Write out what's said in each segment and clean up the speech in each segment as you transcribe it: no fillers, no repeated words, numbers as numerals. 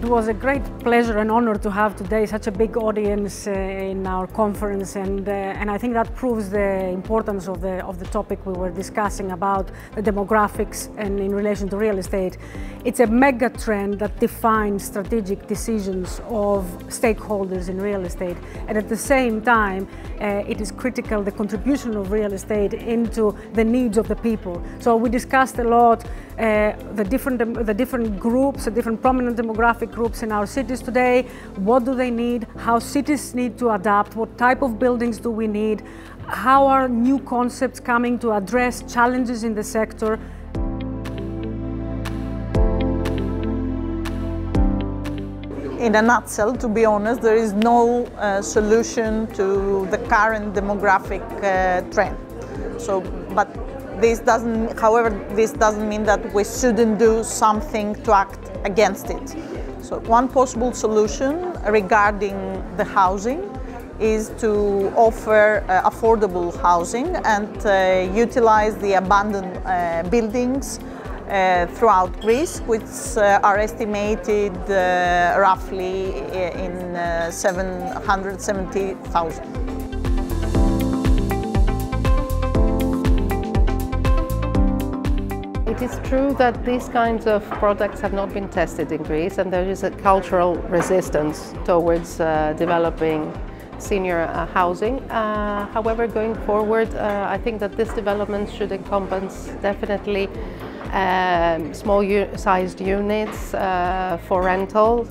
was a great pleasure and honor to have today such a big audience in our conference, and I think that proves the importance of the topic we were discussing about the demographics and in relation to real estate. It's a mega trend that defines strategic decisions of stakeholders in real estate, and at the same time it is critical the contribution of real estate into the needs of the people. So we discussed a lot the different groups, the different prominent demographic groups in our cities today. What do they need? How cities need to adapt? What type of buildings do we need? How are new concepts coming to address challenges in the sector? In a nutshell, to be honest, there is no solution to the current demographic trend. But this doesn't mean that we shouldn't do something to act against it. So one possible solution regarding the housing is to offer affordable housing and utilize the abandoned buildings throughout Greece, which are estimated roughly in 770,000. It is true that these kinds of products have not been tested in Greece, and there is a cultural resistance towards developing senior housing. However, going forward, I think that this development should encompass definitely small-sized units for rental,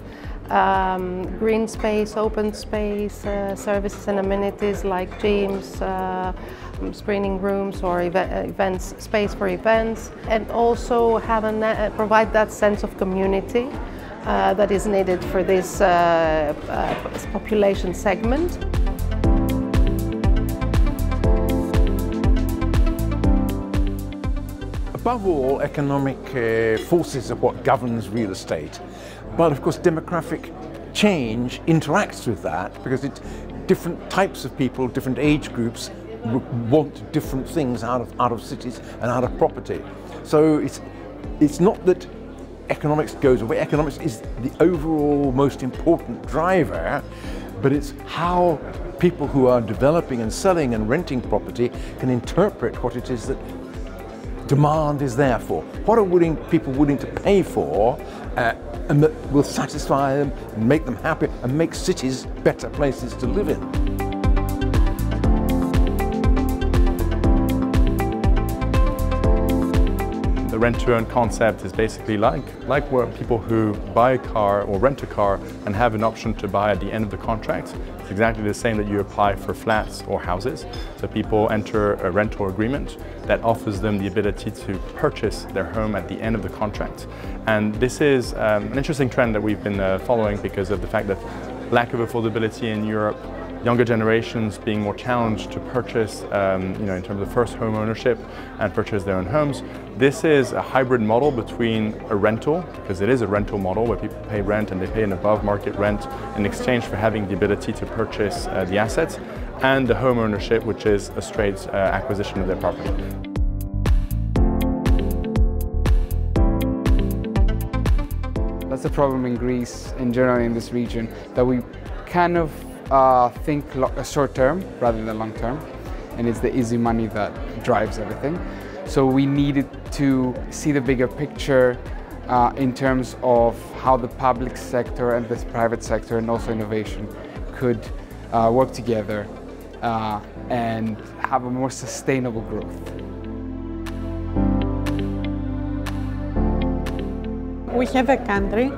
green space, open space, services and amenities like gyms, screening rooms or events, space for events, and also have provide that sense of community that is needed for this population segment. Above all, economic forces are what governs real estate. But of course, demographic change interacts with that because different types of people, different age groups want different things out of cities and out of property. So it's not that economics goes away. Economics is the overall most important driver, but it's how people who are developing and selling and renting property can interpret what it is that demand is there for. What are people willing to pay for and that will satisfy them and make them happy and make cities better places to live in. The rent-to-own concept is basically like where people who buy a car or rent a car and have an option to buy at the end of the contract. It's exactly the same that you apply for flats or houses. So people enter a rental agreement that offers them the ability to purchase their home at the end of the contract. And this is an interesting trend that we've been following because of the fact that lack of affordability in Europe, younger generations being more challenged to purchase, in terms of first home ownership and purchase their own homes. This is a hybrid model between a rental, because it is a rental model where people pay rent and they pay an above market rent in exchange for having the ability to purchase the assets, and the home ownership, which is a straight acquisition of their property. That's the problem in Greece, in general in this region, that we kind of think short term rather than long term, and it's the easy money that drives everything. So we needed to see the bigger picture in terms of how the public sector and the private sector and also innovation could work together and have a more sustainable growth. We have a country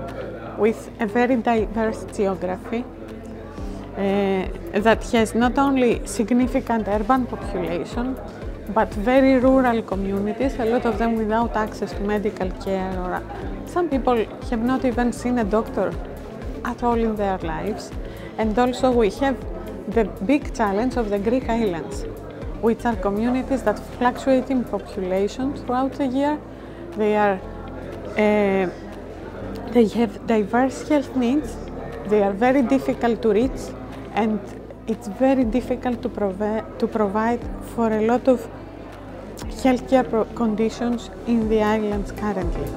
with a very diverse geography that has not only significant urban population, but very rural communities, a lot of them without access to medical care, or some people have not even seen a doctor at all in their lives. And also we have the big challenge of the Greek islands, which are communities that fluctuate in population throughout the year. They have diverse health needs, they are very difficult to reach, and it's very difficult to provide for a lot of healthcare conditions in the islands currently.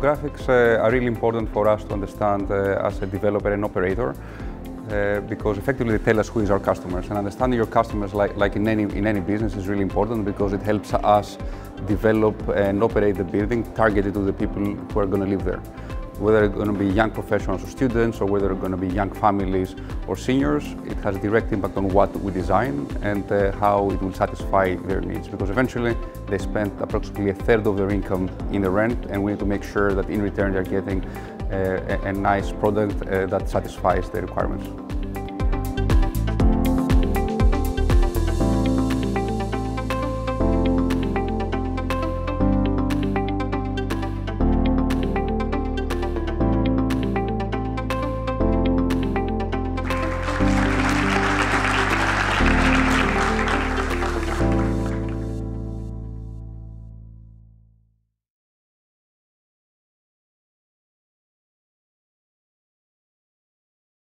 demographics are really important for us to understand as a developer and operator. Because effectively they tell us who is our customers, and understanding your customers, like in any business, is really important because it helps us develop and operate the building targeted to the people who are going to live there. Whether it's going to be young professionals or students, or whether it's going to be young families or seniors, it has a direct impact on what we design and how it will satisfy their needs. Because eventually they spend approximately a third of their income in the rent, and we need to make sure that in return they're getting a nice product that satisfies their requirements.